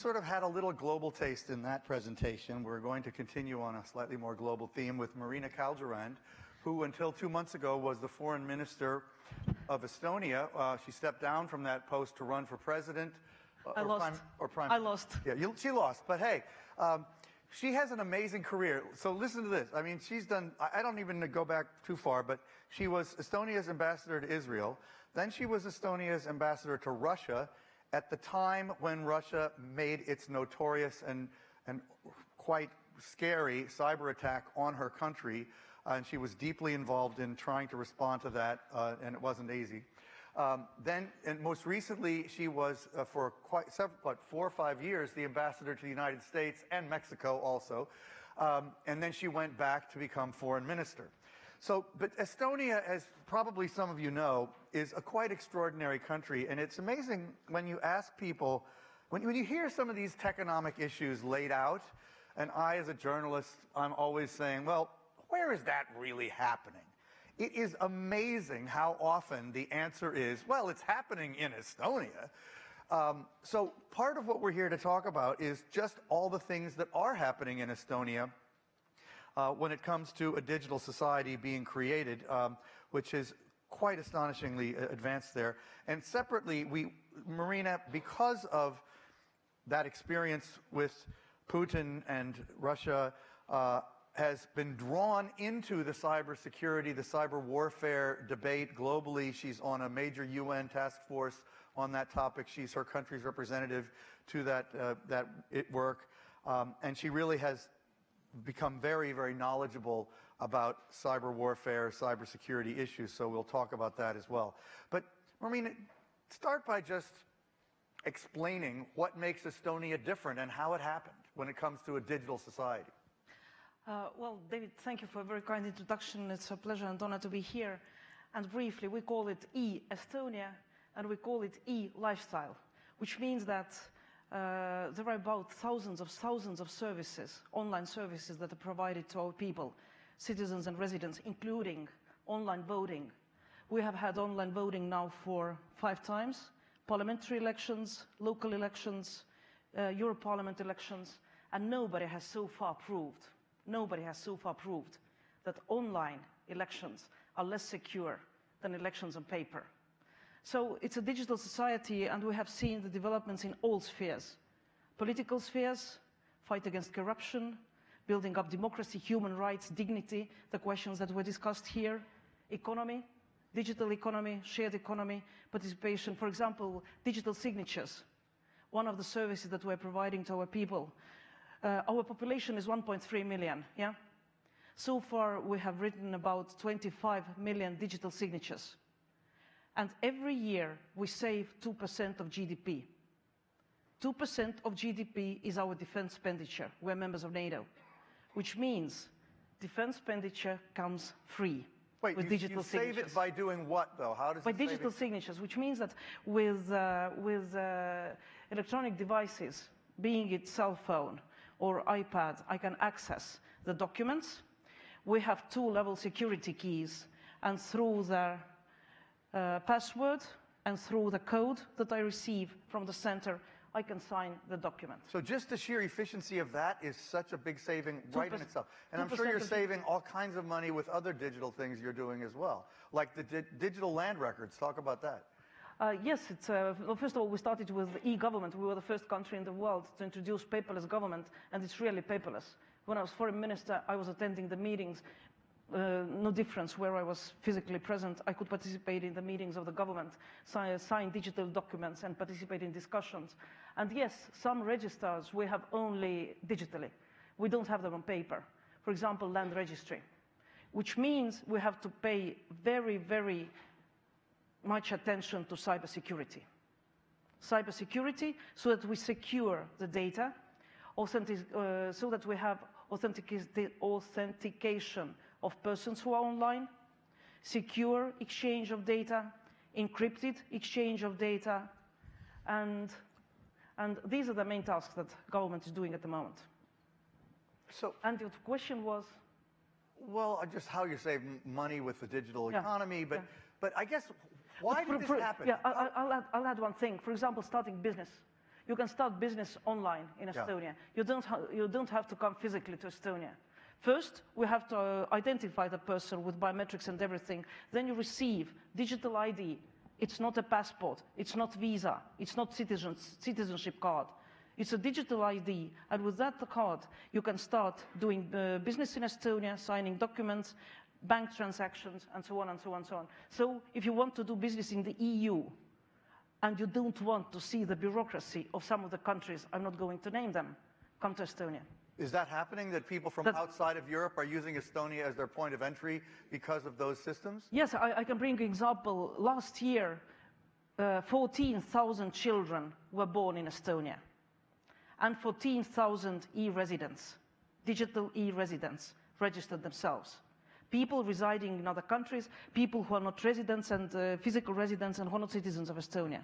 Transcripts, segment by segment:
Sort of had a little global taste in that presentation. We're going to continue on a slightly more global theme with Marina Kaljarand, who until 2 months ago was the foreign minister of Estonia. She stepped down from that post to run for president. I lost. I lost. Yeah, she lost. But hey, she has an amazing career. So listen to this. I mean, she's done, I don't even go back too far, but she was Estonia's ambassador to Israel. Then she was Estonia's ambassador to Russia at the time when Russia made its notorious and quite scary cyber attack on her country. And she was deeply involved in trying to respond to that, and it wasn't easy. Then, and most recently, she was for quite several, 4 or 5 years, the ambassador to the United States and Mexico also. And then she went back to become foreign minister. So, but Estonia, as probably some of you know, is a quite extraordinary country. And it's amazing when you ask people, when you hear some of these techonomic issues laid out, and I, as a journalist, I'm always saying, well, where is that really happening? It is amazing how often the answer is, well, it's happening in Estonia. So part of what we're here to talk about is just all the things that are happening in Estonia when it comes to a digital society being created, which is quite astonishingly advanced there. And separately, Marina, because of that experience with Putin and Russia, has been drawn into the cybersecurity, the cyber warfare debate globally. She's on a major UN task force on that topic. She's her country's representative to that work. And she really has become very, very knowledgeable about cyber warfare, cybersecurity issues, so we'll talk about that as well. But Marina, start by just explaining what makes Estonia different and how it happened when it comes to a digital society. Well, David, thank you for a very kind introduction. It's a pleasure and honor to be here. And briefly, we call it e-Estonia, and we call it e-lifestyle, which means that there are about thousands of services, online services that are provided to our people, citizens and residents, including online voting. We have had online voting now for 5 times, parliamentary elections, local elections, Europarlament elections, and nobody has so far proved that online elections are less secure than elections on paper. So it's a digital society, and we have seen the developments in all spheres. Political spheres, fight against corruption, building up democracy, human rights, dignity, the questions that were discussed here, economy, digital economy, shared economy, participation. For example, digital signatures, one of the services that we're providing to our people. Our population is 1.3 million, yeah? So far, we have written about 25 million digital signatures. And every year, we save 2% of GDP. 2% of GDP is our defense expenditure. We're members of NATO, which means defense expenditure comes free. Wait, with digital signatures. Save it by doing what, though? How does by digital signatures, which means that with electronic devices, being it cell phone or iPad, I can access the documents. We have 2-level security keys, and through the password and through the code that I receive from the center, I can sign the document. So just the sheer efficiency of that is such a big saving right in itself. And I'm sure you're saving all kinds of money with other digital things you're doing as well, like the digital land records. Talk about that. Yes, well, first of all, we started with e-government. We were the first country in the world to introduce paperless government, and it's really paperless. When I was foreign minister, I was attending the meetings. No difference where I was physically present. I could participate in the meetings of the government, sign digital documents, and participate in discussions. And yes, some registers we have only digitally. We don't have them on paper. For example, land registry, which means we have to pay very, very much attention to cybersecurity. Cybersecurity, so that we secure the data, so that we have authentication of persons who are online, secure exchange of data, encrypted exchange of data, and these are the main tasks that government is doing at the moment. So, and your question was? Well, just how you save money with the digital economy, but I guess, why did this happen? Yeah, I'll add one thing. For example, starting business. You can start business online in Estonia. You don't have to come physically to Estonia. First, we have to identify the person with biometrics and everything. Then you receive digital ID. It's not a passport. It's not visa. It's not citizenship card. It's a digital ID. And with that card, you can start doing business in Estonia, signing documents, bank transactions, and so on and so on and so on. So if you want to do business in the EU, and you don't want to see the bureaucracy of some of the countries, I'm not going to name them, come to Estonia. Is that happening, that people from outside of Europe are using Estonia as their point of entry because of those systems? Yes, I can bring an example. Last year, 14,000 children were born in Estonia, and 14,000 e-residents, digital e-residents, registered themselves. People residing in other countries, people who are not residents and physical residents and who are not citizens of Estonia,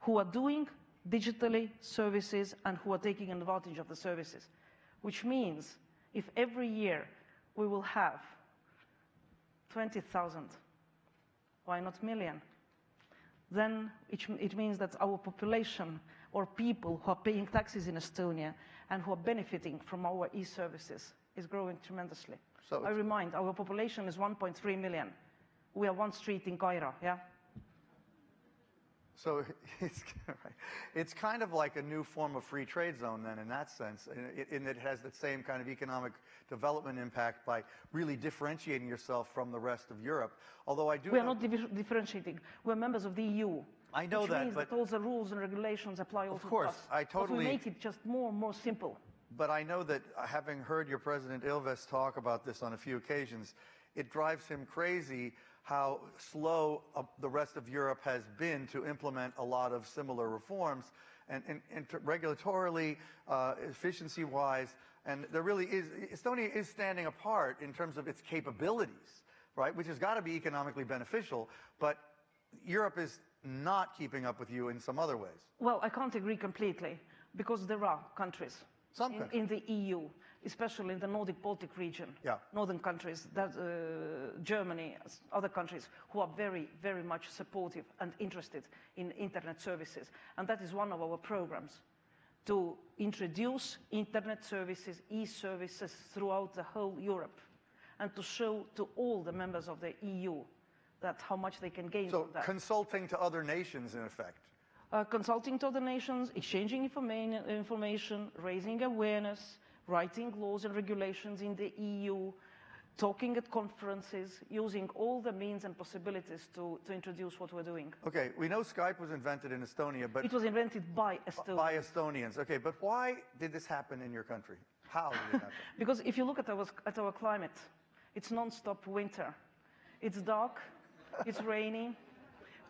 who are doing digitally services and who are taking advantage of the services. Which means if every year we will have 20,000, why not million? Then it means that our population, or people who are paying taxes in Estonia and who are benefiting from our e-services, is growing tremendously. So I remind, our population is 1.3 million. We are one street in Kaira, yeah? So it's kind of like a new form of free trade zone then, in that sense, in that it has the same kind of economic development impact by really differentiating yourself from the rest of Europe. Although I do We are not differentiating. We're members of the EU. I know which that, means but that all the rules and regulations apply also of course, to us. I totally. But we make it just more and more simple. But I know that having heard your President Ilves talk about this on a few occasions, it drives him crazy how slow the rest of Europe has been to implement a lot of similar reforms, and regulatorily, efficiency-wise, and there really is, Estonia is standing apart in terms of its capabilities, right, which has got to be economically beneficial, but Europe is not keeping up with you in some other ways. Well, I can't agree completely, because there are countries in the EU, especially in the Nordic Baltic region, northern countries, that, Germany, other countries, who are very, very much supportive and interested in internet services. And that is one of our programs, to introduce internet services, e-services throughout the whole Europe, and to show to all the members of the EU that how much they can gain from that. So consulting to other nations, in effect. Consulting to other nations, exchanging information, raising awareness, writing laws and regulations in the EU, talking at conferences, using all the means and possibilities to introduce what we're doing. Okay, we know Skype was invented in Estonia, but... It was invented by Estonians. By Estonians, okay, but why did this happen in your country? How did it happen? Because if you look at our climate, it's non-stop winter. It's dark, it's rainy,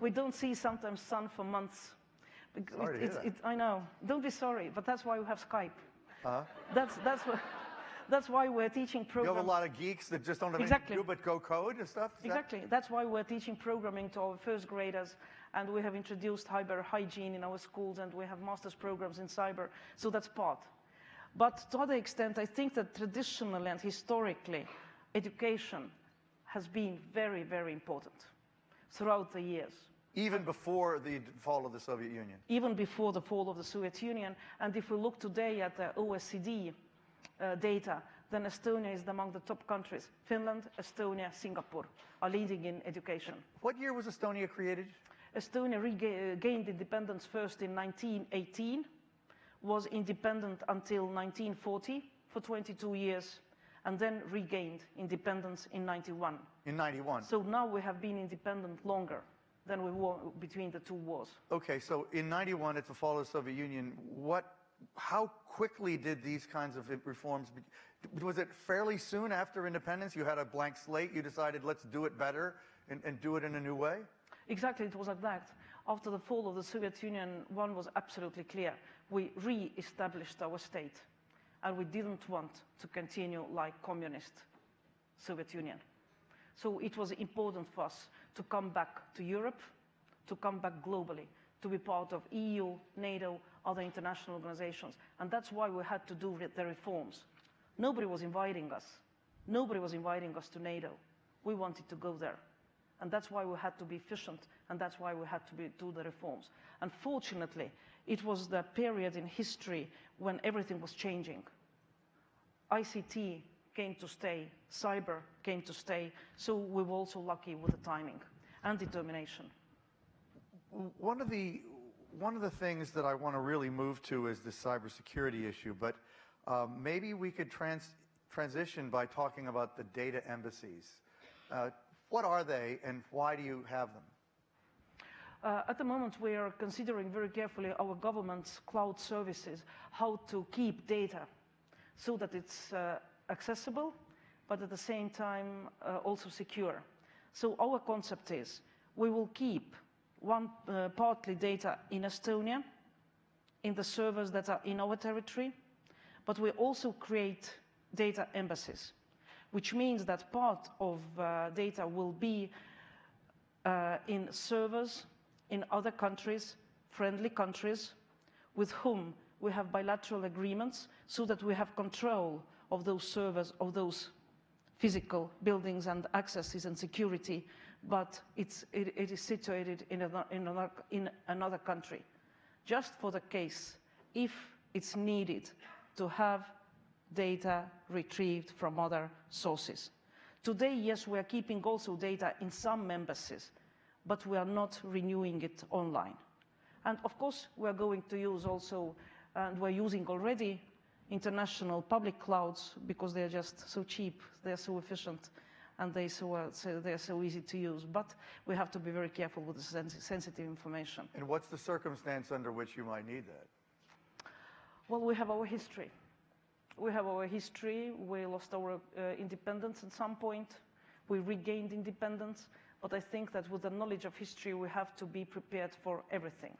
we don't see sometimes sun for months. Sorry to hear that. I know, don't be sorry, but that's why we have Skype. That's why we're teaching programming. You have a lot of geeks that just don't have anything to do but go code and stuff? Exactly. That's why we're teaching programming to our first graders, and we have introduced cyber hygiene in our schools, and we have master's programs in cyber, so that's part. But to other extent, I think that traditionally and historically, education has been very, very important throughout the years. Even before the fall of the Soviet Union? Even before the fall of the Soviet Union. And if we look today at the OECD data, then Estonia is among the top countries. Finland, Estonia, Singapore are leading in education. What year was Estonia created? Estonia gained independence first in 1918, was independent until 1940 for 22 years, and then regained independence in 91. In 91. So now we have been independent longer than we were between the two wars. Okay, so in 91, at the fall of the Soviet Union, how quickly did these kinds of reforms was it fairly soon after independence? You had a blank slate, you decided let's do it better and do it in a new way? Exactly, it was like that. After the fall of the Soviet Union, one was absolutely clear. We re-established our state, and we didn't want to continue like communist Soviet Union. So it was important for us to come back to Europe, to come back globally, to be part of EU, NATO, other international organizations. And that's why we had to do the reforms. Nobody was inviting us. Nobody was inviting us to NATO. We wanted to go there. And that's why we had to be efficient, and that's why we had to do the reforms. Unfortunately, it was the period in history when everything was changing. ICT came to stay, cyber came to stay, so we were also lucky with the timing and determination. One of the things that I want to really move to is the cybersecurity issue, but maybe we could transition by talking about the data embassies. What are they and why do you have them? At the moment, we are considering very carefully our government's cloud services, how to keep data so that it's accessible, but at the same time also secure. So our concept is we will keep partly data in Estonia, in the servers that are in our territory, but we also create data embassies, which means that part of data will be in servers in other countries, friendly countries, with whom we have bilateral agreements so that we have control of those servers, of those physical buildings and accesses and security, but it is situated in another country, just for the case if it's needed to have data retrieved from other sources. Today, yes, we are keeping also data in some embassies, but we are not renewing it online. And of course, we are going to use also, and we're using already, international public clouds because they're just so cheap, they're so efficient, and they're so easy to use. But we have to be very careful with the sensitive information. And what's the circumstance under which you might need that? Well, we have our history. We have our history. We lost our independence at some point. We regained independence. But I think that with the knowledge of history, we have to be prepared for everything.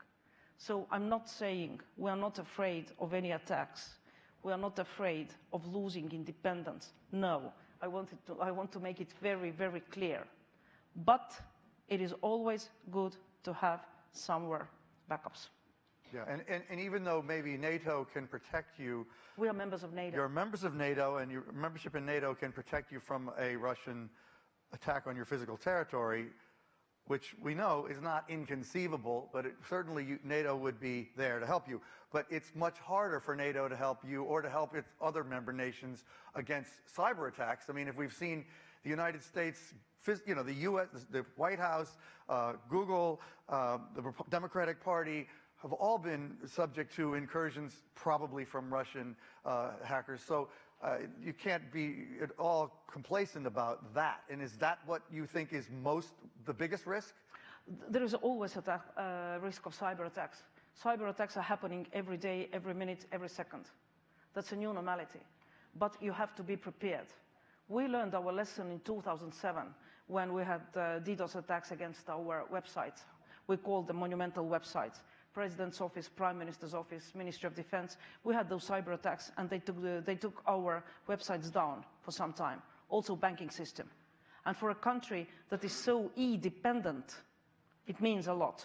So I'm not saying we are not afraid of any attacks. We are not afraid of losing independence. No, I want to make it very, very clear. But it is always good to have somewhere backups. Yeah, and even though maybe NATO can protect you, we are members of NATO. You're members of NATO, and your membership in NATO can protect you from a Russian attack on your physical territory, which we know is not inconceivable, but certainly NATO would be there to help you. But it's much harder for NATO to help you or to help its other member nations against cyber attacks. I mean, if we've seen the United States, you know, the U.S., the White House, Google, the Democratic Party, have all been subject to incursions, probably from Russian hackers. So you can't be at all complacent about that. And is that what you think is the biggest risk? There is always a risk of cyber attacks. Cyber attacks are happening every day, every minute, every second. That's a new normality. But you have to be prepared. We learned our lesson in 2007 when we had DDoS attacks against our websites. We called them monumental websites. President's office, Prime Minister's office, Ministry of Defense. We had those cyber attacks, and they took our websites down for some time. Also banking system. And for a country that is so e-dependent, it means a lot.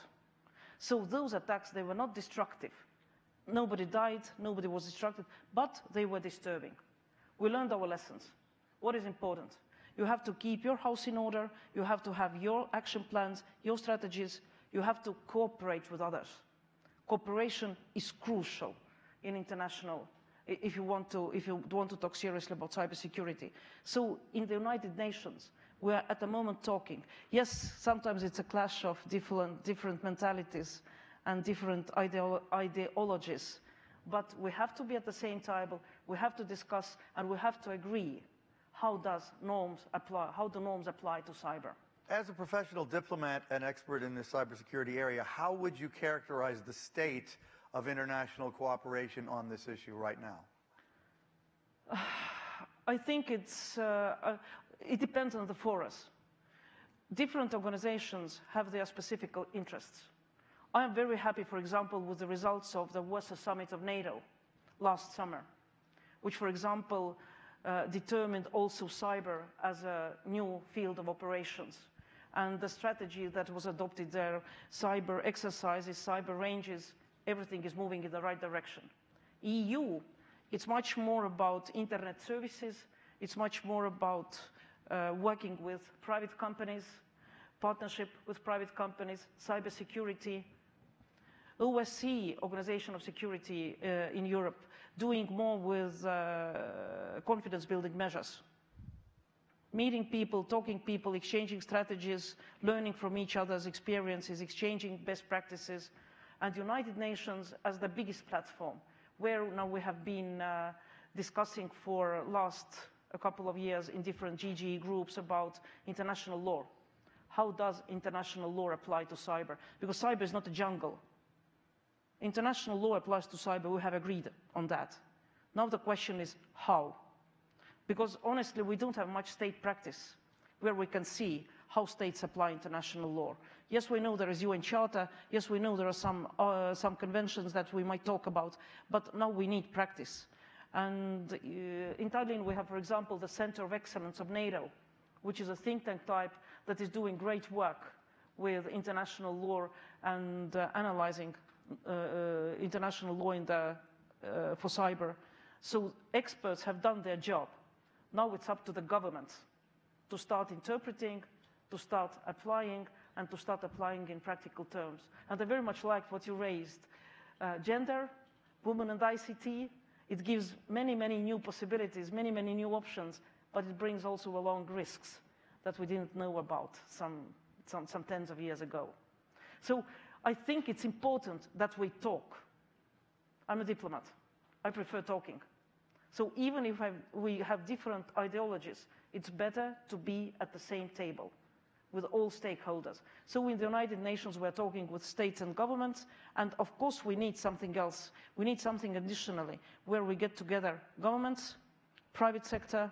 So those attacks, they were not destructive. Nobody died, nobody was destructive, but they were disturbing. We learned our lessons. What is important? You have to keep your house in order, you have to have your action plans, your strategies, you have to cooperate with others. Cooperation is crucial in international, if you want to talk seriously about cybersecurity. So in the United Nations, we are at the moment talking. Yes, sometimes it's a clash of different mentalities and different ideologies, but we have to be at the same table, we have to discuss, and we have to agree how do norms apply to cyber. As a professional diplomat and expert in the cybersecurity area, how would you characterize the state of international cooperation on this issue right now? I think it depends on the forums. Different organizations have their specific interests. I am very happy, for example, with the results of the Warsaw Summit of NATO last summer, which, for example, determined also cyber as a new field of operations. And the strategy that was adopted there, cyber exercises, cyber ranges, everything is moving in the right direction. EU, it's much more about internet services, it's much more about working with private companies, partnership with private companies, cybersecurity. OSCE, Organization of Security in Europe, doing more with confidence-building measures. Meeting people, talking people, exchanging strategies, learning from each other's experiences, exchanging best practices, and United Nations as the biggest platform, where now we have been discussing for last a couple of years in different GGE groups about international law. How does international law apply to cyber? Because cyber is not a jungle. International law applies to cyber, we have agreed on that. Now the question is how? Because honestly, we don't have much state practice where we can see how states apply international law. Yes, we know there is UN Charter. Yes, we know there are some conventions that we might talk about, but now we need practice. And in Tallinn, we have, for example, the Center of Excellence of NATO, which is a think tank type that is doing great work with international law and analyzing international law in for cyber. So experts have done their job. Now it's up to the governments to start interpreting, to start applying, and to start applying in practical terms. And I very much liked what you raised. Gender, women and ICT, it gives many, many new possibilities, many, many new options, but it brings also along risks that we didn't know about some tens of years ago. So I think it's important that we talk. I'm a diplomat. I prefer talking. So even if we have different ideologies, it's better to be at the same table with all stakeholders. So in the United Nations, we're talking with states and governments, and of course we need something else. We need something additionally, where we get together governments, private sector,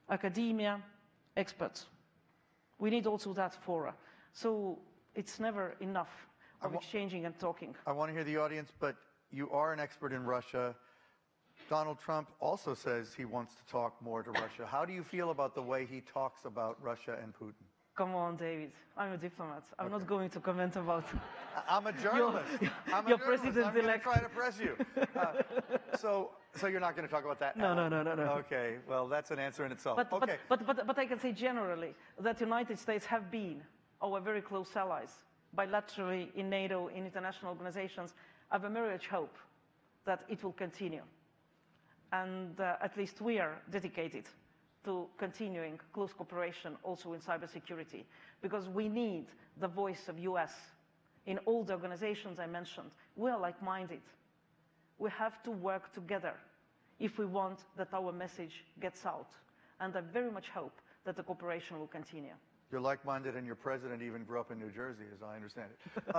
academia, experts. We need also that fora. So it's never enough of exchanging and talking. I want to hear the audience, but you are an expert in Russia. Donald Trump also says he wants to talk more to Russia. How do you feel about the way he talks about Russia and Putin? Come on, David. I'm a diplomat. I'm not going to comment about. I'm a journalist. I'm your president-elect. I'm going to try to press you. So you're not going to talk about that? No. Okay. Well, that's an answer in itself. But I can say generally that the United States have been our very close allies, bilaterally in NATO, in international organizations. I have a very much hope that it will continue. And at least we are dedicated to continuing close cooperation also in cybersecurity, because we need the voice of US in all the organizations I mentioned. We are like-minded. We have to work together if we want that our message gets out. And I very much hope that the cooperation will continue. You're like-minded, and your president even grew up in New Jersey, as I understand it.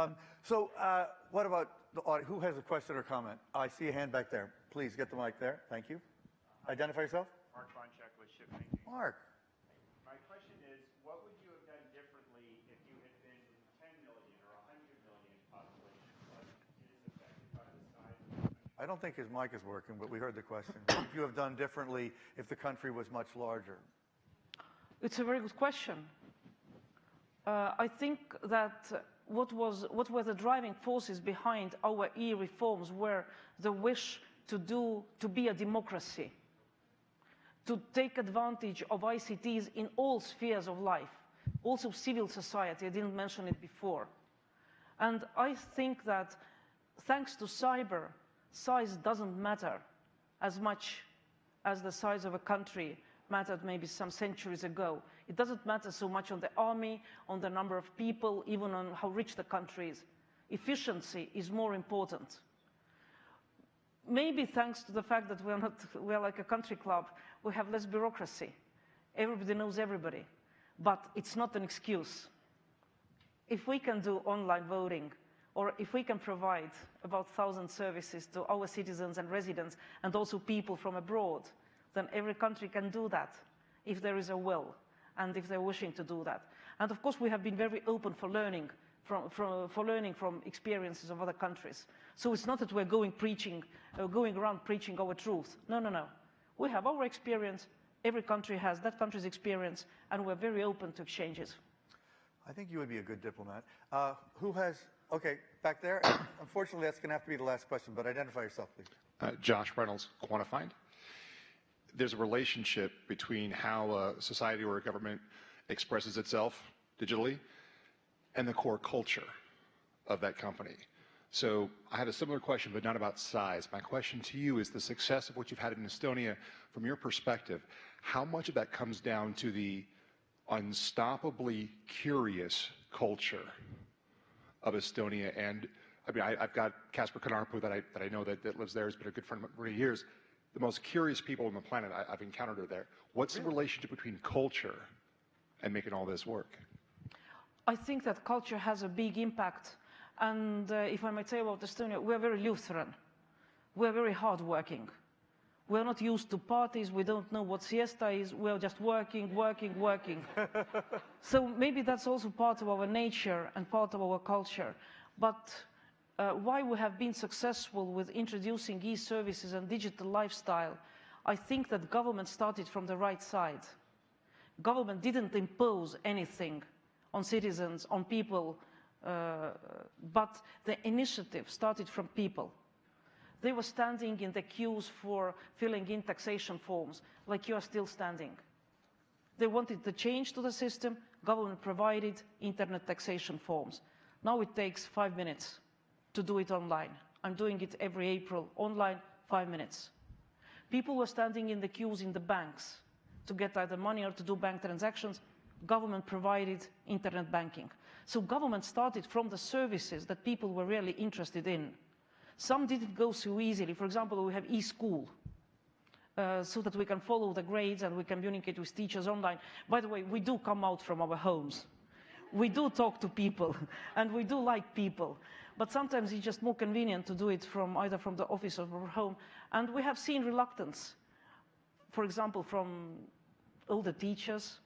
What about the audience? Who has a question or comment? I see a hand back there. Please get the mic there. Thank you. Identify yourself. Mark Bonchek with ShipThinking. Mark. My question is, what would you have done differently if you had been 10 million or 100 million population, but is affected by the size of the country? I don't think his mic is working, but we heard the question. What would you have done differently if the country was much larger? It's a very good question. I think that what were the driving forces behind our e-reforms were the wish to be a democracy, to take advantage of ICTs in all spheres of life, also civil society. I didn't mention it before. And I think that thanks to cyber, size doesn't matter as much as the size of a country mattered maybe some centuries ago. It doesn't matter so much on the army, on the number of people, even on how rich the country is. Efficiency is more important. Maybe thanks to the fact that we're like a country club, we have less bureaucracy. Everybody knows everybody, but it's not an excuse. If we can do online voting, or if we can provide about 1,000 services to our citizens and residents, and also people from abroad, then every country can do that if there is a will and if they're wishing to do that. And of course, we have been very open for learning from experiences of other countries. So it's not that we're going around preaching our truth. No. We have our experience. Every country has that country's experience, and we're very open to exchanges. I think you would be a good diplomat. Okay, back there. Unfortunately, that's going to have to be the last question, but identify yourself, please. Josh Reynolds, Quantified. There's a relationship between how a society or a government expresses itself digitally and the core culture of that company. So I have a similar question, but not about size. My question to you is the success of what you've had in Estonia, from your perspective, how much of that comes down to the unstoppably curious culture of Estonia? And I mean, I've got Kasper Kanarpu that I know that lives there, has been a good friend for many years. The most curious people on the planet I've encountered are there. What's the relationship between culture and making all this work? I think that culture has a big impact. And if I might say about Estonia, we're very Lutheran. We're very hardworking. We're not used to parties. We don't know what siesta is. We're just working, working, working. So maybe that's also part of our nature and part of our culture. But why we have been successful with introducing e-services and digital lifestyle, I think that government started from the right side. Government didn't impose anything on citizens, on people, but the initiative started from people. They were standing in the queues for filling in taxation forms, like you are still standing. They wanted the change to the system. Government provided internet taxation forms. Now it takes 5 minutes to do it online. I'm doing it every April, online, 5 minutes. People were standing in the queues in the banks to get either money or to do bank transactions. Government provided internet banking. So government started from the services that people were really interested in. Some didn't go so easily. For example, we have e-school, so that we can follow the grades and we communicate with teachers online. By the way, we do come out from our homes. We do talk to people, and we do like people. But sometimes it's just more convenient to do it from either from the office or from home. And we have seen reluctance, for example, from older teachers,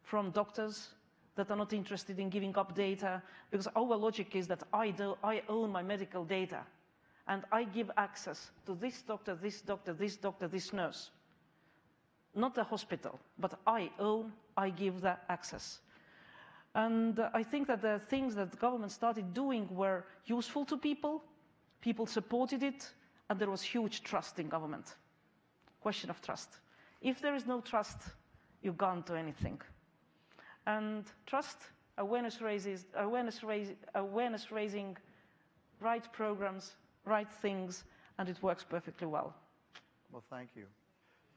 from doctors that are not interested in giving up data, because our logic is that I own my medical data, and I give access to this doctor, this doctor, this doctor, this nurse. Not the hospital, but I give that access. And I think that the things that the government started doing were useful to people, people supported it, and there was huge trust in government. Question of trust. If there is no trust, you can't do anything. And trust, awareness raising, right programs, right things, and it works perfectly well. Well, thank you.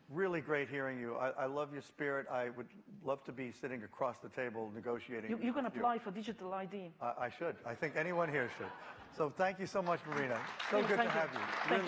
Really great hearing you. I love your spirit. I would love to be sitting across the table negotiating. You can apply for digital ID. I should. I think anyone here should. So thank you so much, Marina. So good to have you. Thank you.